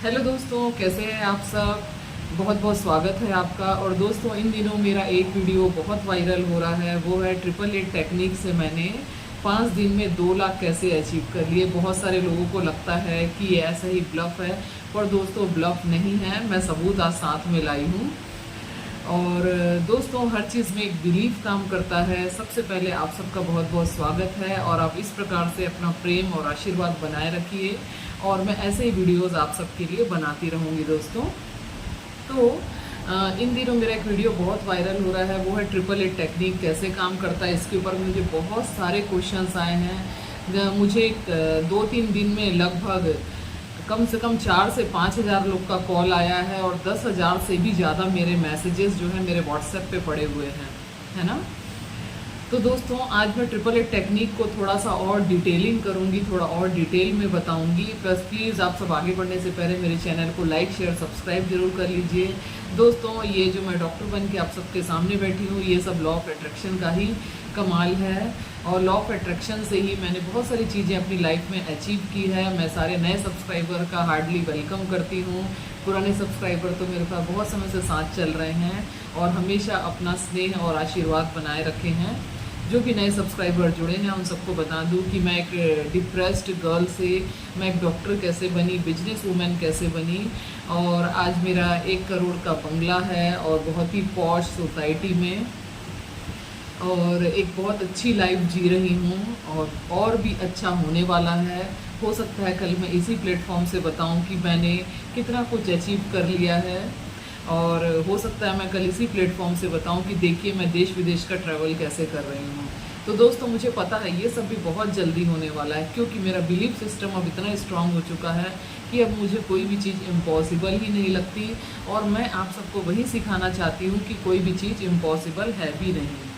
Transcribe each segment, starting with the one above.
Hello दोस्तों, कैसे हैं आप सब। बहुत बहुत स्वागत है आपका। और दोस्तों, इन दिनों मेरा एक वीडियो बहुत वायरल हो रहा है, वो है 888 टेक्निक से मैंने 5 दिन में 2 लाख कैसे अचीव कर लिए। बहुत सारे लोगों को लगता है कि ये ऐसा ही ब्लफ है, पर दोस्तों ब्लफ नहीं है, मैं सबूत आज साथ में लाई हूँ। और दोस्तों, हर चीज़ में एक बिलीव काम करता है। सबसे पहले आप सबका बहुत बहुत स्वागत है और आप इस प्रकार से अपना प्रेम और आशीर्वाद बनाए रखिए और मैं ऐसे ही वीडियोस आप सबके लिए बनाती रहूँगी दोस्तों। तो इन दिनों मेरा एक वीडियो बहुत वायरल हो रहा है, वो है 888 टेक्निक कैसे काम करता है। इसके ऊपर मुझे बहुत सारे क्वेश्चंस आए हैं। मुझे 2-3 दिन में लगभग कम से कम 4 से 5 हज़ार लोग का कॉल आया है और 10,000 से भी ज़्यादा मेरे मैसेजेस जो है मेरे व्हाट्सएप पे पड़े हुए हैं, है ना। तो दोस्तों, आज मैं 888 टेक्निक को थोड़ा सा और डिटेलिंग करूंगी, थोड़ा और डिटेल में बताऊंगी। प्लस प्लीज़ आप सब आगे बढ़ने से पहले मेरे चैनल को लाइक शेयर सब्सक्राइब जरूर कर लीजिए। दोस्तों, ये जो मैं डॉक्टर बन के आप सबके सामने बैठी हूँ, ये सब लॉ ऑफ अट्रैक्शन का ही कमाल है। और लॉ ऑफ अट्रैक्शन से ही मैंने बहुत सारी चीज़ें अपनी लाइफ में अचीव की है। मैं सारे नए सब्सक्राइबर का हार्डली वेलकम करती हूँ। पुराने सब्सक्राइबर तो मेरे साथ बहुत समय से साथ चल रहे हैं और हमेशा अपना स्नेह और आशीर्वाद बनाए रखे हैं। जो भी नए सब्सक्राइबर जुड़े हैं उन सबको बता दूं कि मैं एक डिप्रेस्ड गर्ल से मैं एक डॉक्टर कैसे बनी, बिजनेस वूमेन कैसे बनी, और आज मेरा 1 करोड़ का बंगला है और बहुत ही पॉश सोसाइटी में और एक बहुत अच्छी लाइफ जी रही हूँ और भी अच्छा होने वाला है। हो सकता है कल मैं इसी प्लेटफॉर्म से बताऊँ कि मैंने कितना कुछ अचीव कर लिया है और हो सकता है मैं कल इसी प्लेटफॉर्म से बताऊं कि देखिए मैं देश विदेश का ट्रैवल कैसे कर रही हूँ। तो दोस्तों, मुझे पता है ये सब भी बहुत जल्दी होने वाला है, क्योंकि मेरा बिलीफ सिस्टम अब इतना स्ट्रांग हो चुका है कि अब मुझे कोई भी चीज़ इम्पॉसिबल ही नहीं लगती। और मैं आप सबको वही सिखाना चाहती हूँ कि कोई भी चीज़ इम्पॉसिबल है भी नहीं।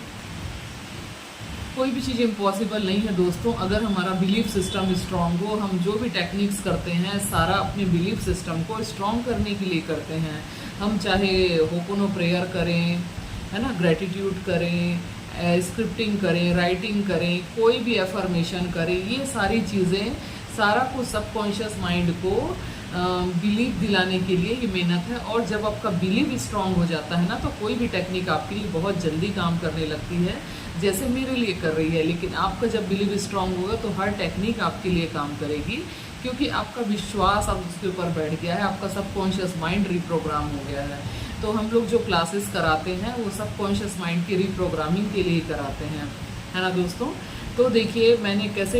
कोई भी चीज़ इम्पॉसिबल नहीं है दोस्तों, अगर हमारा बिलीफ सिस्टम स्ट्रांग हो। हम जो भी टेक्निक्स करते हैं सारा अपने बिलीफ सिस्टम को स्ट्रांग करने के लिए करते हैं। हम चाहे होपोनो प्रेयर करें, है ना, ग्रेटिट्यूड करें, स्क्रिप्टिंग करें, राइटिंग करें, कोई भी एफर्मेशन करें, ये सारी चीज़ें सारा कुछ सबकॉन्शियस माइंड को बिलीव दिलाने के लिए ये मेहनत है। और जब आपका बिलीव स्ट्रांग हो जाता है ना, तो कोई भी टेक्निक आपके लिए बहुत जल्दी काम करने लगती है, जैसे मेरे लिए कर रही है। लेकिन आपका जब बिलीव स्ट्रांग होगा तो हर टेक्निक आपके लिए काम करेगी, क्योंकि आपका विश्वास अब उसके ऊपर बैठ गया है, आपका सबकॉन्शियस माइंड रिप्रोग्राम हो गया है। तो हम लोग जो क्लासेस कराते हैं वो सबकॉन्शियस माइंड की रिप्रोग्रामिंग के लिए कराते हैं, है ना दोस्तों। तो देखिए मैंने कैसे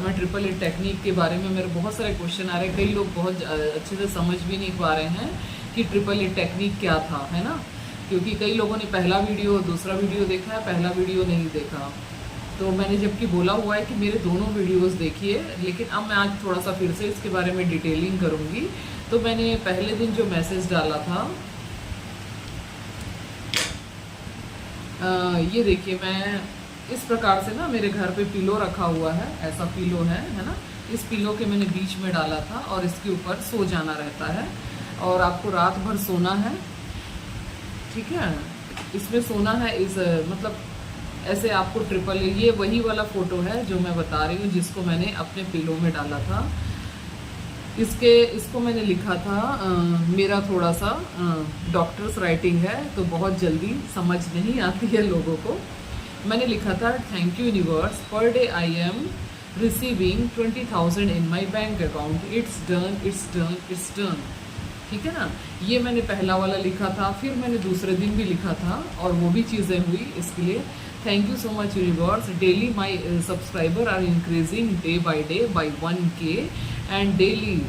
मैं 888 टेक्निक के बारे में मेरे बहुत सारे क्वेश्चन आ रहे हैं। कई लोग बहुत अच्छे से समझ भी नहीं पा रहे हैं कि 888 टेक्निक क्या था, है ना, क्योंकि कई लोगों ने पहला वीडियो दूसरा वीडियो देखा है, पहला वीडियो नहीं देखा। तो मैंने जबकि बोला हुआ है कि मेरे दोनों वीडियोस देखिए, लेकिन अब मैं आज थोड़ा सा फिर से इसके बारे में डिटेलिंग करूँगी। तो मैंने पहले दिन जो मैसेज डाला था, ये देखिए, मैं इस प्रकार से ना मेरे घर पे पिलो रखा हुआ है, ऐसा पिलो है ना। इस पिलो के मैंने बीच में डाला था और इसके ऊपर सो जाना रहता है और आपको रात भर सोना है, ठीक है, इसमें सोना है। इस मतलब ऐसे आपको ये वही वाला फोटो है जो मैं बता रही हूँ, जिसको मैंने अपने पिलो में डाला था। इसको मैंने लिखा था, मेरा थोड़ा सा डॉक्टर्स राइटिंग है तो बहुत जल्दी समझ नहीं आती है लोगों को। मैंने लिखा था, thank you universe, per day I am receiving 20,000 in my bank account, it's done it's done it's done. ठीक है ना, ये मैंने पहला वाला लिखा था। फिर मैंने दूसरे दिन भी लिखा था और वो भी चीज़ें हुई। इसके लिए thank you so much universe, daily my subscriber are increasing day by 1K and daily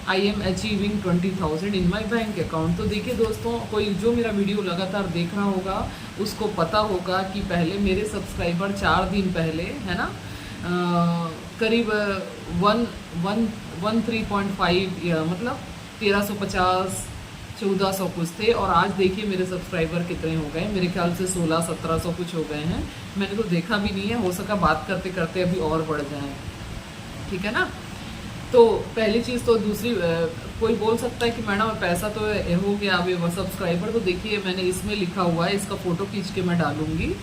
I am achieving 20,000 in my bank account. तो देखिए दोस्तों, कोई जो मेरा वीडियो लगातार देख रहा होगा उसको पता होगा कि पहले मेरे सब्सक्राइबर 4 दिन पहले, है ना, करीब 13.5 या मतलब 1350 1400 कुछ थे, और आज देखिए मेरे सब्सक्राइबर कितने हो गए। मेरे ख्याल से 1600-1700 कुछ हो गए हैं। मैंने तो देखा भी नहीं है, हो सका बात करते करते अभी और बढ़ जाए, ठीक है ना। तो पहली चीज़ तो दूसरी, कोई बोल सकता है कि मैडम पैसा तो हो गया अभी वो सब्सक्राइबर। तो देखिए मैंने इसमें लिखा हुआ है, इसका फ़ोटो खींच के मैं डालूंगी।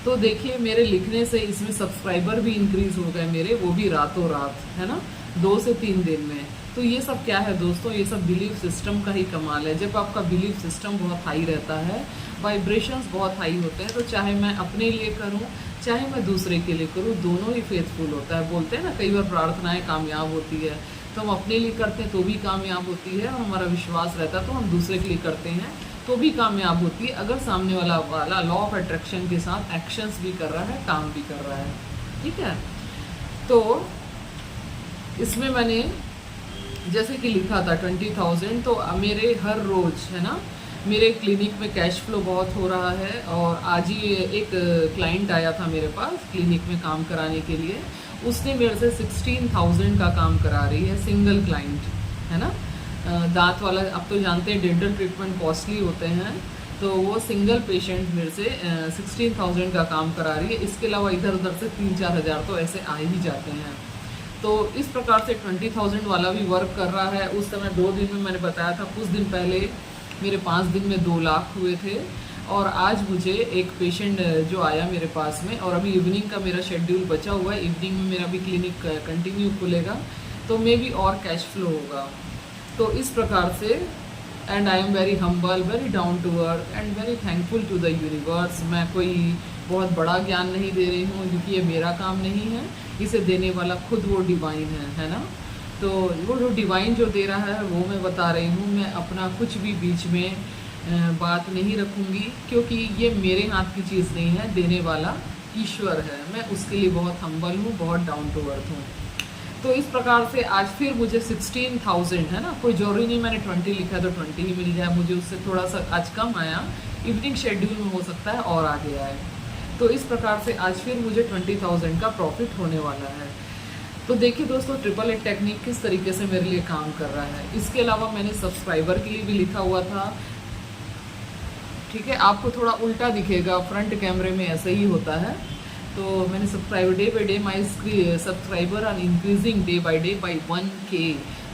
तो देखिए मेरे लिखने से इसमें सब्सक्राइबर भी इंक्रीज हो गए मेरे, वो भी रातों रात, है ना, 2 से 3 दिन में। तो ये सब क्या है दोस्तों, ये सब बिलीफ सिस्टम का ही कमाल है। जब आपका बिलीफ सिस्टम बहुत हाई रहता है, वाइब्रेशंस बहुत हाई होते हैं, तो चाहे मैं अपने लिए करूं चाहे मैं दूसरे के लिए करूं, दोनों ही फेथफुल होता है। बोलते हैं ना कई बार प्रार्थनाएं कामयाब होती है, तो हम अपने लिए करते हैं तो भी कामयाब होती है, और हमारा विश्वास रहता है तो हम दूसरे के लिए करते हैं तो भी कामयाब होती है, अगर सामने वाला लॉ ऑफ अट्रैक्शन के साथ एक्शंस भी कर रहा है, काम भी कर रहा है। ठीक है, तो इसमें मैंने जैसे कि लिखा था 20,000, तो मेरे हर रोज है ना, मेरे क्लिनिक में कैश फ्लो बहुत हो रहा है। और आज ही एक क्लाइंट आया था मेरे पास क्लिनिक में काम कराने के लिए, उसने मेरे से 16,000 का काम करा रही है, सिंगल क्लाइंट है ना। दांत वाला, अब तो जानते हैं डेंटल ट्रीटमेंट कॉस्टली होते हैं, तो वो सिंगल पेशेंट मेरे से 16,000 का काम करा रही है। इसके अलावा इधर उधर से 3-4 हज़ार तो ऐसे आ ही जाते हैं। तो इस प्रकार से 20,000 वाला भी वर्क कर रहा है। उस समय 2 दिन में मैंने बताया था, कुछ दिन पहले मेरे 5 दिन में 2 लाख हुए थे। और आज मुझे एक पेशेंट जो आया मेरे पास में, और अभी इवनिंग का मेरा शेड्यूल बचा हुआ है, इवनिंग में मेरा भी क्लिनिक कंटिन्यू खुलेगा, तो मे भी और कैश फ्लो होगा। तो इस प्रकार से, and I am very humble, very down to earth and very thankful to the universe. मैं कोई बहुत बड़ा ज्ञान नहीं दे रही हूँ, क्योंकि ये मेरा काम नहीं है, इसे देने वाला खुद वो डिवाइन है ना। तो वो जो डिवाइन जो दे रहा है वो मैं बता रही हूँ। मैं अपना कुछ भी बीच में बात नहीं रखूँगी, क्योंकि ये मेरे हाथ की चीज़ नहीं है, देने वाला ईश्वर है। मैं उसके लिए बहुत हम्बल हूँ, बहुत डाउन टू अर्थ हूँ। तो इस प्रकार से आज फिर मुझे 16,000 है ना, कोई जरूरी नहीं मैंने 20 लिखा है तो 20 ही मिल जाए मुझे, उससे थोड़ा सा आज कम आया, इवनिंग शेड्यूल में हो सकता है और आगे आए। तो इस प्रकार से आज फिर मुझे 20,000 का प्रॉफिट होने वाला है। तो देखिए दोस्तों, 888 टेक्निक किस तरीके से मेरे लिए काम कर रहा है। इसके अलावा मैंने सब्सक्राइबर के लिए भी लिखा हुआ था। ठीक है, आपको थोड़ा उल्टा दिखेगा, फ्रंट कैमरे में ऐसे ही होता है। तो मैंने subscriber day by day my subscriber are increasing day by 1K।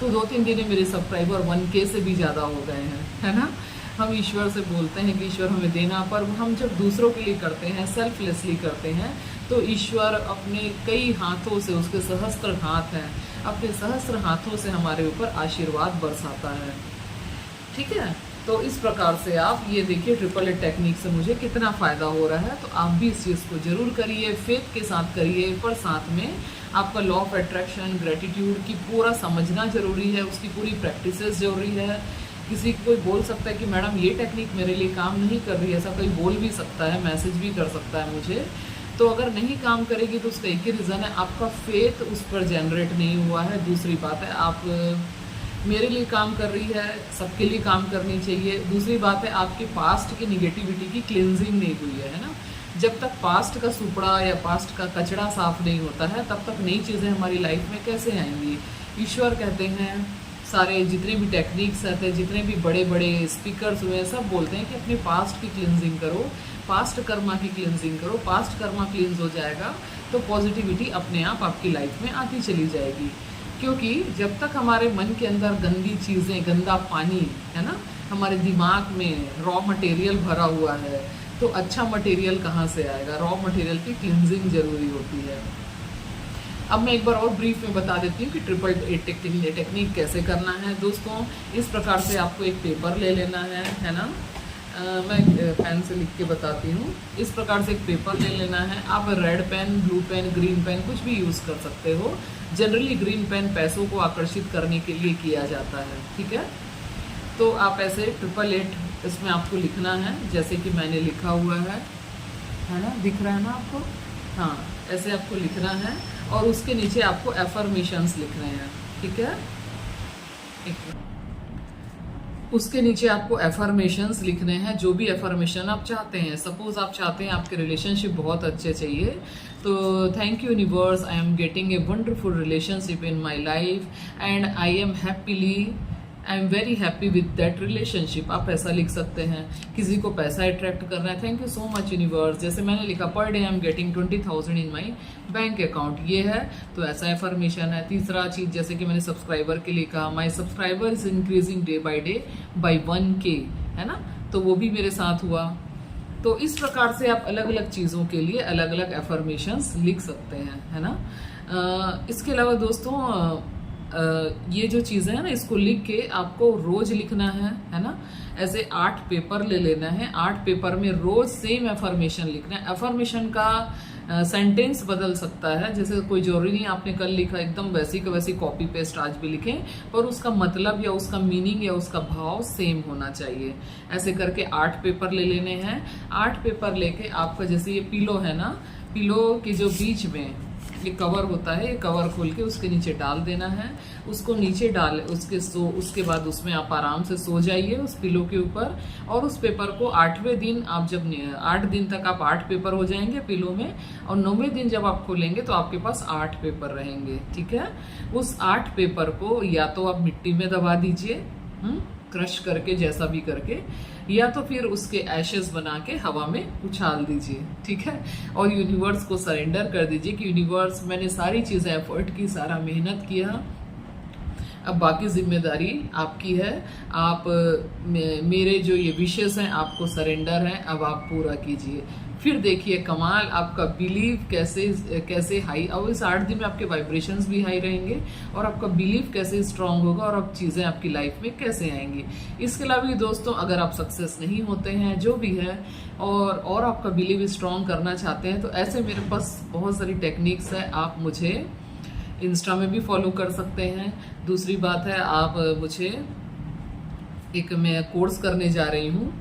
तो 2-3 दिन में मेरे सब्सक्राइबर 1K से भी ज़्यादा हो गए हैं, है ना। हम ईश्वर से बोलते हैं कि ईश्वर हमें देना, पर हम जब दूसरों के लिए करते हैं, सेल्फलेसली करते हैं, तो ईश्वर अपने कई हाथों से, उसके सहस्त्र हाथ हैं, अपने सहस्त्र हाथों से हमारे ऊपर आशीर्वाद बरसाता है। ठीक है, तो इस प्रकार से आप ये देखिए 888 टेक्निक से मुझे कितना फ़ायदा हो रहा है। तो आप भी इस चीज़ को ज़रूर करिए, फेथ के साथ करिए, पर साथ में आपका लॉ ऑफ अट्रैक्शन, ग्रेटिट्यूड की पूरा समझना ज़रूरी है, उसकी पूरी प्रैक्टिसेस ज़रूरी है। किसी कोई बोल सकता है कि मैडम ये टेक्निक मेरे लिए काम नहीं कर रही है, ऐसा कोई बोल भी सकता है, मैसेज भी कर सकता है मुझे। तो अगर नहीं काम करेगी तो उसका एक ही रीज़न है, आपका फेथ उस पर जनरेट नहीं हुआ है। दूसरी बात है, आप मेरे लिए काम कर रही है, सबके लिए काम करनी चाहिए। दूसरी बात है, आपके पास्ट की निगेटिविटी की क्लिनजिंग नहीं हुई है ना। जब तक पास्ट का सुपड़ा या पास्ट का कचरा साफ नहीं होता है, तब तक नई चीज़ें हमारी लाइफ में कैसे आएंगी। ईश्वर कहते हैं, सारे जितने भी टेक्निक्स आते हैं, जितने भी बड़े बड़े स्पीकर्स हुए हैं, सब बोलते हैं कि अपने पास्ट की क्लिनजिंग करो, पास्ट कर्मा की क्लिनजिंग करो। पास्ट कर्मा क्लिनज हो जाएगा तो पॉजिटिविटी अपने आप आपकी लाइफ में आती चली जाएगी। क्योंकि जब तक हमारे मन के अंदर गंदी चीज़ें, गंदा पानी है ना, हमारे दिमाग में रॉ मटेरियल भरा हुआ है, तो अच्छा मटेरियल कहाँ से आएगा। रॉ मटेरियल की क्लिनजिंग जरूरी होती है। अब मैं एक बार और ब्रीफ में बता देती हूँ कि 888 टेक्निक कैसे करना है। दोस्तों, इस प्रकार से आपको एक पेपर ले लेना है ना। मैं पेन से लिख के बताती हूँ। इस प्रकार से एक पेपर ले लेना है। आप red pen, blue pen, green pen कुछ भी यूज़ कर सकते हो। जनरली ग्रीन पेन पैसों को आकर्षित करने के लिए किया जाता है। ठीक है, तो आप ऐसे 888 इसमें आपको लिखना है, जैसे कि मैंने लिखा हुआ है ना, दिख रहा है ना आपको। हाँ, ऐसे आपको लिखना है और उसके नीचे आपको एफर्मेशंस लिखने हैं। ठीक है, उसके नीचे आपको एफर्मेशंस लिखने हैं, जो भी एफर्मेशन आप चाहते हैं। सपोज आप चाहते हैं आपके रिलेशनशिप बहुत अच्छे चाहिए, तो thank you universe, I am getting a wonderful relationship in my life and I am very happy with that relationship. आप ऐसा लिख सकते हैं। किसी को पैसा अट्रैक्ट करना है, thank you so much universe. जैसे मैंने लिखा, per day I am getting 20,000 in my bank account, ये है तो ऐसा एफर्मेशन है। तीसरा चीज, जैसे कि मैंने सब्सक्राइबर के लिए कहा, my subscriber is increasing day by 1K, है ना, तो वो भी मेरे साथ हुआ। तो इस प्रकार से आप अलग अलग चीज़ों के लिए अलग अलग एफर्मेशंस लिख सकते हैं, है ना। इसके अलावा दोस्तों, ये जो चीज़ें हैं ना, इसको लिख के आपको रोज लिखना है ना। ऐसे 8 पेपर ले लेना है, 8 पेपर में रोज सेम एफर्मेशन लिखना है। एफर्मेशन का सेंटेंस बदल सकता है, जैसे कोई जरूरी नहीं आपने कल लिखा एकदम वैसी का वैसी कॉपी पेस्ट आज भी लिखें, पर उसका मतलब या उसका मीनिंग या उसका भाव सेम होना चाहिए। ऐसे करके 8 पेपर ले लेने हैं। 8 पेपर लेके आपका, जैसे ये पिलो है ना, पिलो के जो बीच में ये कवर होता है, ये कवर खोल के उसके नीचे डाल देना है। उसको नीचे डाल उसके बाद उसमें आप आराम से सो जाइए उस पिलो के ऊपर। और उस पेपर को 8वें दिन आप जब 8 दिन तक आप 8 पेपर हो जाएंगे पिलो में, और 9वें दिन जब आप खोलेंगे तो आपके पास 8 पेपर रहेंगे। ठीक है, उस 8 पेपर को या तो आप मिट्टी में दबा दीजिए, क्रश करके, जैसा भी करके, या तो फिर उसके एशेस बना के हवा में उछाल दीजिए। ठीक है, और यूनिवर्स को सरेंडर कर दीजिए कि यूनिवर्स, मैंने सारी चीजें एफर्ट की, सारा मेहनत किया, अब बाकी जिम्मेदारी आपकी है। आप मेरे जो ये विशेष हैं आपको सरेंडर हैं, अब आप पूरा कीजिए। फिर देखिए कमाल, आपका बिलीव कैसे हाई, और इस 8 दिन में आपके वाइब्रेशंस भी हाई रहेंगे और आपका बिलीव कैसे स्ट्रांग होगा और अब चीजें आपकी लाइफ में कैसे आएंगी। इसके अलावा दोस्तों, अगर आप सक्सेस नहीं होते हैं, जो भी है, और आपका बिलीव स्ट्रांग करना चाहते हैं, तो ऐसे मेरे पास बहुत सारी टेक्निक्स है। आप मुझे इंस्टा में भी फॉलो कर सकते हैं। दूसरी बात है, आप मुझे मैं कोर्स करने जा रही हूँ।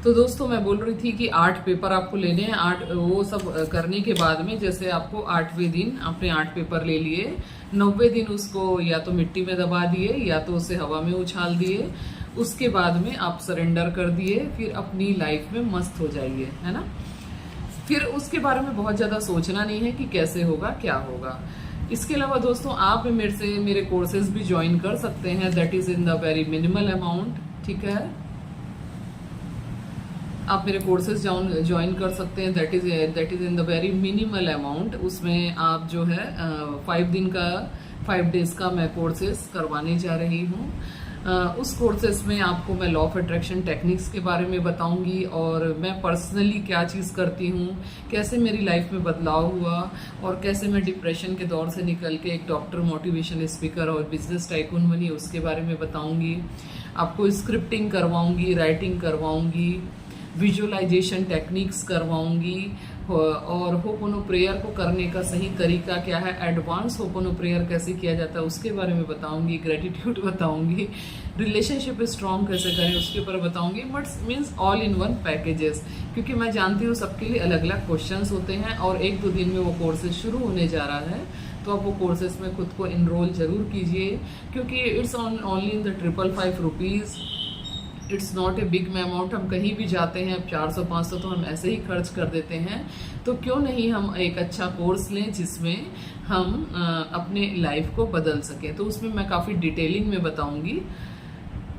तो दोस्तों मैं बोल रही थी कि 8 पेपर आपको लेने हैं। 8 वो सब करने के बाद में, जैसे आपको 8वें दिन आपने 8 पेपर ले लिए, 9वें दिन उसको या तो मिट्टी में दबा दिए या तो उसे हवा में उछाल दिए। उसके बाद में आप सरेंडर कर दिए, फिर अपनी लाइफ में मस्त हो जाइए, है ना। फिर उसके बारे में बहुत ज्यादा सोचना नहीं है कि कैसे होगा, क्या होगा। इसके अलावा दोस्तों, आप मेरे कोर्सेज भी ज्वाइन कर सकते हैं, that is in the very minimal amount. ठीक है, आप मेरे कोर्सेज ज्वाइन कर सकते हैं, that is in the very minimal amount. उसमें आप जो है 5 डेज का मैं कोर्सेज करवाने जा रही हूँ। उस कोर्सेज में आपको मैं लॉ ऑफ अट्रैक्शन टेक्निक्स के बारे में बताऊंगी, और मैं पर्सनली क्या चीज़ करती हूँ, कैसे मेरी लाइफ में बदलाव हुआ, और कैसे मैं डिप्रेशन के दौर से निकल के एक डॉक्टर, मोटिवेशनल स्पीकर और बिजनेस टाइकून बनी, उसके बारे में बताऊंगी। आपको स्क्रिप्टिंग करवाऊंगी, राइटिंग करवाऊंगी, विजुअलाइजेशन टेक्निक्स करवाऊंगी, और होपोनो प्रेयर को करने का सही तरीका क्या है, एडवांस होपोनो प्रेयर कैसे किया जाता है उसके बारे में बताऊंगी, ग्रेटिट्यूड बताऊंगी, रिलेशनशिप स्ट्रॉन्ग कैसे करें उसके ऊपर बताऊंगी। But means all in one packages, क्योंकि मैं जानती हूँ सबके लिए अलग अलग क्वेश्चंस होते हैं, और 1-2 दिन में वो कोर्सेज शुरू होने जा रहा है। तो आप वो कोर्सेज में खुद को इनरोल जरूर कीजिए, क्योंकि it's only in the 555 rupees. It's not a big amount. हम कहीं भी जाते हैं 400-500 तो हम ऐसे ही खर्च कर देते हैं, तो क्यों नहीं हम एक अच्छा कोर्स लें जिसमें हम अपने लाइफ को बदल सकें। तो उसमें मैं काफ़ी डिटेलिंग में बताऊंगी।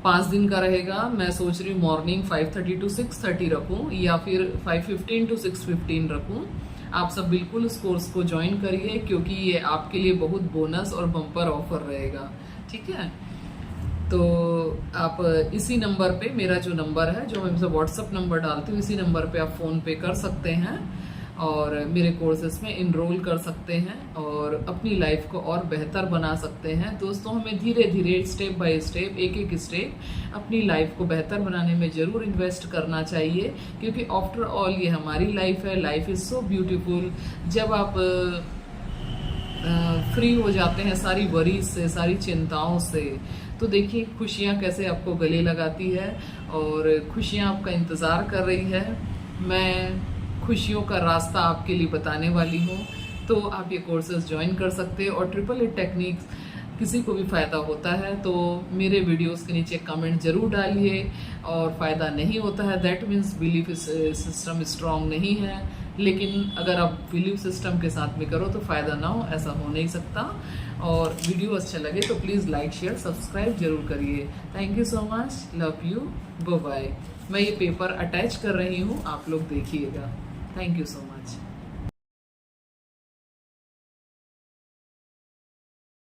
5 दिन का रहेगा। मैं सोच रही हूँ मॉर्निंग 5:30 to 6:30 रखूँ, या फिर 5:15 to 6:15 रखूँ। आप सब बिल्कुल इस कोर्स को ज्वाइन करिए, क्योंकि ये आपके लिए बहुत बोनस और बम्पर ऑफर रहेगा। ठीक है, तो आप इसी नंबर पे, मेरा जो नंबर है, जो मैं व्हाट्सअप नंबर डालती हूँ, इसी नंबर पे आप फ़ोन पे कर सकते हैं और मेरे कोर्सेज में इनरोल कर सकते हैं और अपनी लाइफ को और बेहतर बना सकते हैं। दोस्तों, हमें धीरे धीरे, स्टेप बाय स्टेप, एक स्टेप अपनी लाइफ को बेहतर बनाने में ज़रूर इन्वेस्ट करना चाहिए, क्योंकि आफ्टर ऑल ये हमारी लाइफ है। Life is so beautiful. जब आप फ्री हो जाते हैं सारी वरीज से, सारी चिंताओं से, तो देखिए खुशियाँ कैसे आपको गले लगाती है और खुशियाँ आपका इंतज़ार कर रही है। मैं खुशियों का रास्ता आपके लिए बताने वाली हूँ, तो आप ये कोर्सेज ज्वाइन कर सकते हैं। और 888 टेक्निक्स किसी को भी फ़ायदा होता है तो मेरे वीडियोस के नीचे कमेंट ज़रूर डालिए, और फ़ायदा नहीं होता है that means belief system strong नहीं है। लेकिन अगर आप बिलीफ सिस्टम के साथ में करो तो फ़ायदा ना हो, ऐसा हो नहीं सकता। और वीडियो अच्छा लगे तो प्लीज़ लाइक, शेयर, सब्सक्राइब जरूर करिए। Thank you so much, love you, bye bye. मैं ये पेपर अटैच कर रही हूँ, आप लोग देखिएगा। Thank you so much.